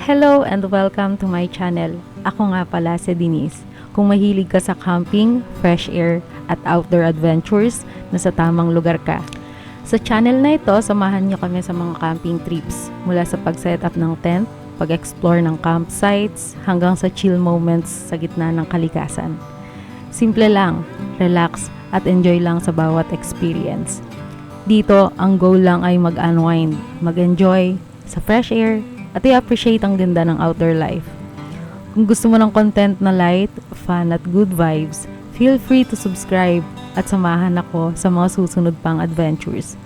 Hello and welcome to my channel. Ako nga pala si Denise. Kung mahilig ka sa camping, fresh air, at outdoor adventures, nasa tamang lugar ka. Sa channel na ito, samahan niyo kami sa mga camping trips. Mula sa pag-setup ng tent, pag-explore ng campsites, hanggang sa chill moments sa gitna ng kalikasan. Simple lang, relax, at enjoy lang sa bawat experience. Dito, ang goal lang ay mag-unwind, mag-enjoy sa fresh air, at i-appreciate ang ganda ng outdoor life. Kung gusto mo ng content na light, fun at good vibes, feel free to subscribe at samahan ako sa mga susunod pang adventures.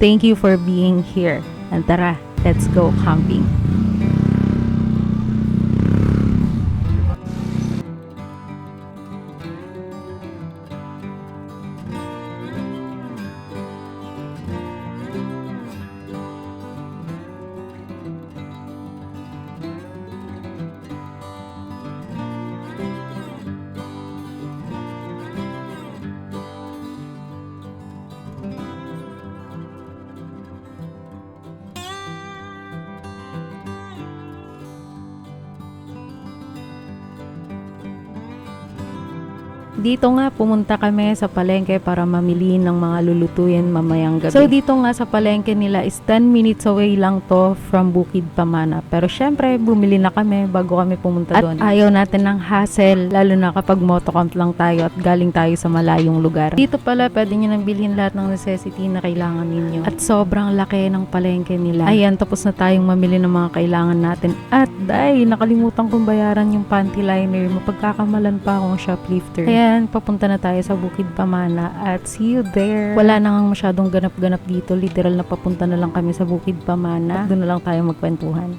Thank you for being here. And tara, let's go camping! Dito nga pumunta kami sa palengke para mamili ng mga lulutuin mamayang gabi. So dito nga sa palengke nila is 10 minutes away lang to from Bukid Pamana. Pero syempre bumili na kami bago kami pumunta doon. At ayaw natin ng hassle, lalo na kapag motocamp lang tayo at galing tayo sa malayong lugar. Dito pala pwede nyo nang bilhin lahat ng necessity na kailangan ninyo. At sobrang laki ng palengke nila. Ayan, tapos na tayong mamili ng mga kailangan natin. At nakalimutan kong bayaran yung panty liner. Mapagkakamalan pa akong shoplifter. Ayan, papunta na tayo sa Bukid Pamana at see you there. Wala na nga masyadong ganap-ganap dito. Literal na papunta na lang kami sa Bukid Pamana. At doon na lang tayo magkwentuhan.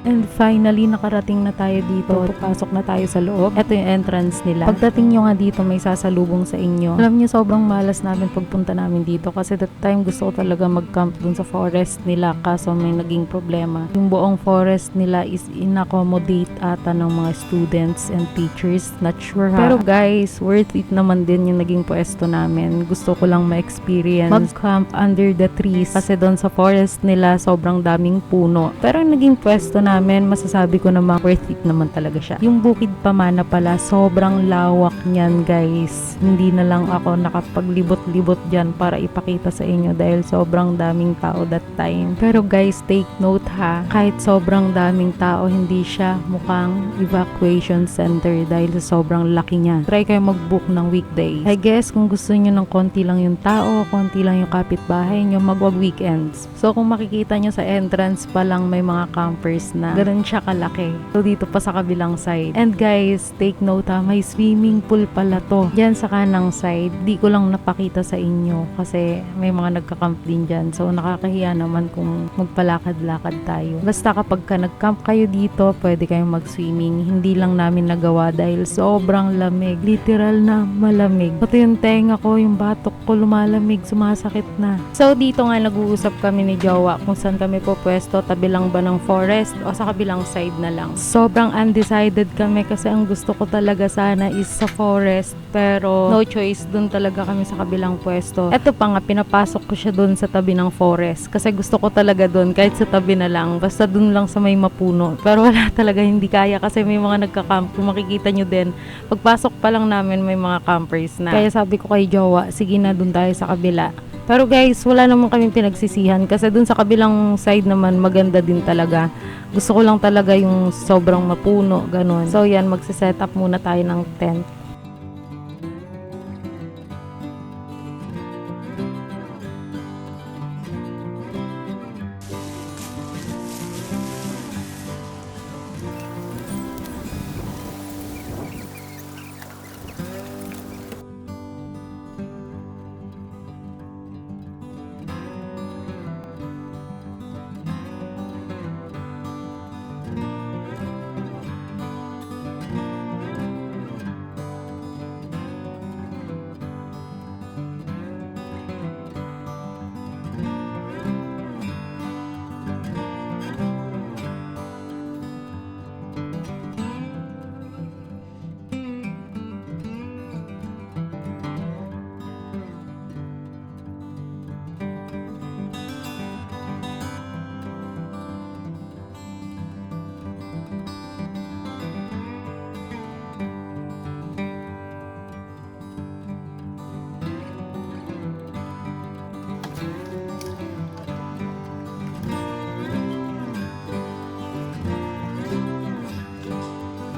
And finally, nakarating na tayo dito. Papasok na tayo sa loob. Ito yung entrance nila. Pagdating nyo nga dito, may sasalubong sa inyo. Alam nyo, sobrang malas namin pagpunta namin dito. Kasi that time, gusto ko talaga mag-camp dun sa forest nila. Kaso may naging problema. Yung buong forest nila is in-accommodate ata ng mga students and teachers. Not sure ha. Pero guys, worth it naman din yung naging pwesto namin. Gusto ko lang ma-experience mag-camp under the trees. Kasi dun sa forest nila, sobrang daming puno. Pero yung naging pwesto namin, masasabi ko naman worth it naman talaga siya. Yung Bukid Pamana pala, sobrang lawak niyan guys. Hindi na lang ako nakapaglibot-libot dyan para ipakita sa inyo dahil sobrang daming tao that time. Pero guys, take note ha, kahit sobrang daming tao, hindi siya mukhang evacuation center dahil sa sobrang laki niya. Try kayo mag-book ng weekday. I guess kung gusto niyo ng konti lang yung tao, konti lang yung kapitbahay niyo, magwag weekends. So kung makikita niyo sa entrance pa lang may mga campers na ganun siya kalaki. So dito pa sa kabilang side. And guys, take note ha, may swimming pool pala to. Diyan sa kanang side. Di ko lang napakita sa inyo kasi may mga nagka-camp din dyan. So nakakahiya naman kung magpalakad-lakad tayo. Basta kapag ka nag-camp kayo dito, pwede kayong mag-swimming. Hindi lang namin nagawa dahil sobrang lamig. Literal na malamig. Pati yung tenga ko, yung batok ko lumalamig, sumasakit na. So dito nga nag-uusap kami ni Jowa kung saan kami po pwesto, tabi lang ba ng forest o sa kabilang side na lang. Sobrang undecided kami kasi ang gusto ko talaga sana is sa forest, pero no choice, dun talaga kami sa kabilang pwesto. Eto pa nga, pinapasok ko siya dun sa tabi ng forest kasi gusto ko talaga dun kahit sa tabi na lang, basta dun lang sa may mapuno. Pero wala talaga, hindi kaya kasi may mga nagka-camp. Kung makikita nyo din, pagpasok pa lang namin may mga campers na. Kaya sabi ko kay Jowa, sige na dun tayo sa kabila. Pero guys, wala naman kaming pinagsisihan kasi dun sa kabilang side naman maganda din talaga. Gusto ko lang talaga yung sobrang mapuno, ganun. So yan, magsiset up muna tayo ng tent.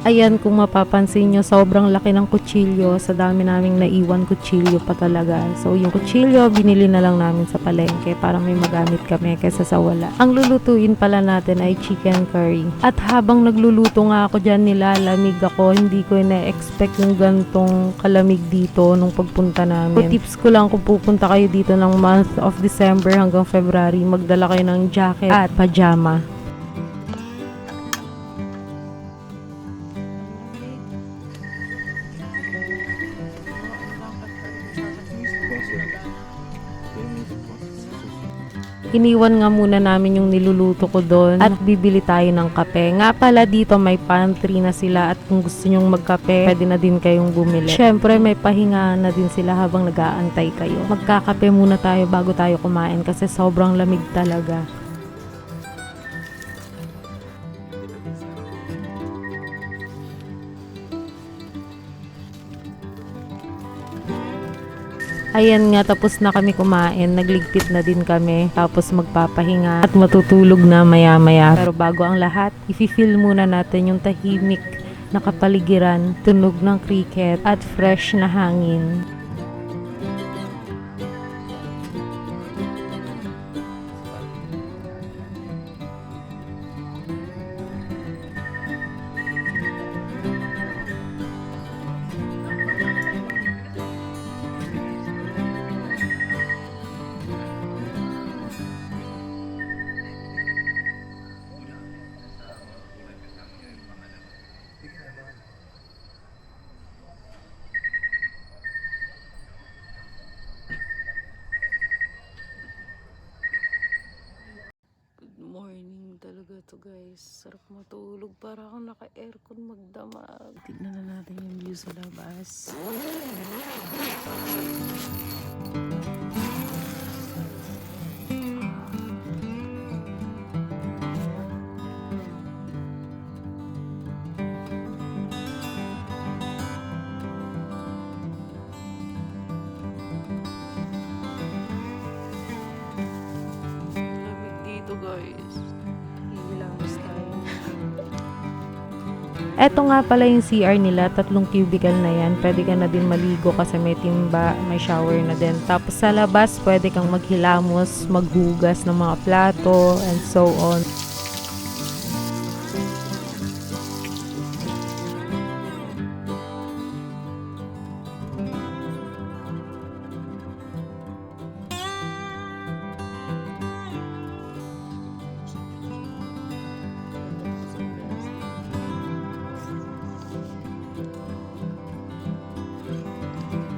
Ayan, kung mapapansin nyo, sobrang laki ng kutsilyo. Sa dami naming naiwan kutsilyo pa talaga. So, yung kutsilyo, binili na lang namin sa palengke para may magamit kami kaysa sa wala. Ang lulutuin pala natin ay chicken curry. At habang nagluluto nga ako dyan, nilalamig ako. Hindi ko na-expect yung gantong kalamig dito nung pagpunta namin. So, tips ko lang kung pupunta kayo dito ng month of December hanggang February, magdala kayo ng jacket at pajama. Iniwan nga muna namin yung niluluto ko doon at bibili tayo ng kape. Nga pala dito may pantry na sila at kung gusto nyong magkape, pwede na din kayong bumili. Syempre may pahinga na din sila habang nag-aantay kayo. Magkakape muna tayo bago tayo kumain kasi sobrang lamig talaga. Ayan nga, tapos na kami kumain, nagligpit na din kami, tapos magpapahinga at matutulog na maya-maya. Pero bago ang lahat, i-feel muna natin yung tahimik na kapaligiran, tunog ng cricket at fresh na hangin. Morning talaga to guys. Sarap matulog. Para akong naka-aircon magdamag. Tignan na natin yung view sa labas. Lamig dito guys. Hilamos tayo. Eto nga pala yung CR nila, 3 cubicle na yan. Pwede ka na din maligo kasi may timba, may shower na din. Tapos sa labas, pwede kang maghilamos, maghugas ng mga plato, and so on.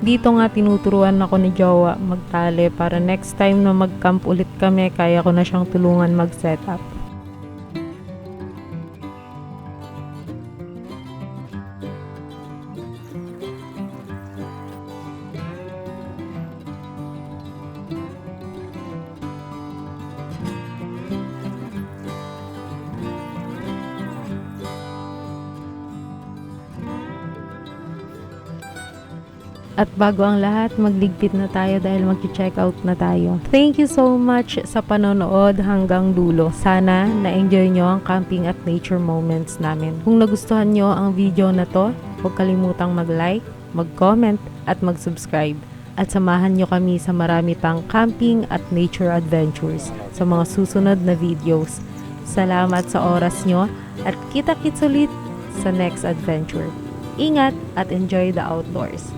Dito nga tinuturuan ako ni Jowa magtali para next time na mag-camp ulit kami, kaya ko na siyang tulungan mag-setup. At bago ang lahat, magligpit na tayo dahil mag-check out na tayo. Thank you so much sa panonood hanggang dulo. Sana na-enjoy nyo ang camping at nature moments namin. Kung nagustuhan nyo ang video na to, huwag kalimutang mag-like, mag-comment at mag-subscribe. At samahan nyo kami sa marami pang camping at nature adventures sa mga susunod na videos. Salamat sa oras nyo at kita-kits ulit sa next adventure. Ingat at enjoy the outdoors.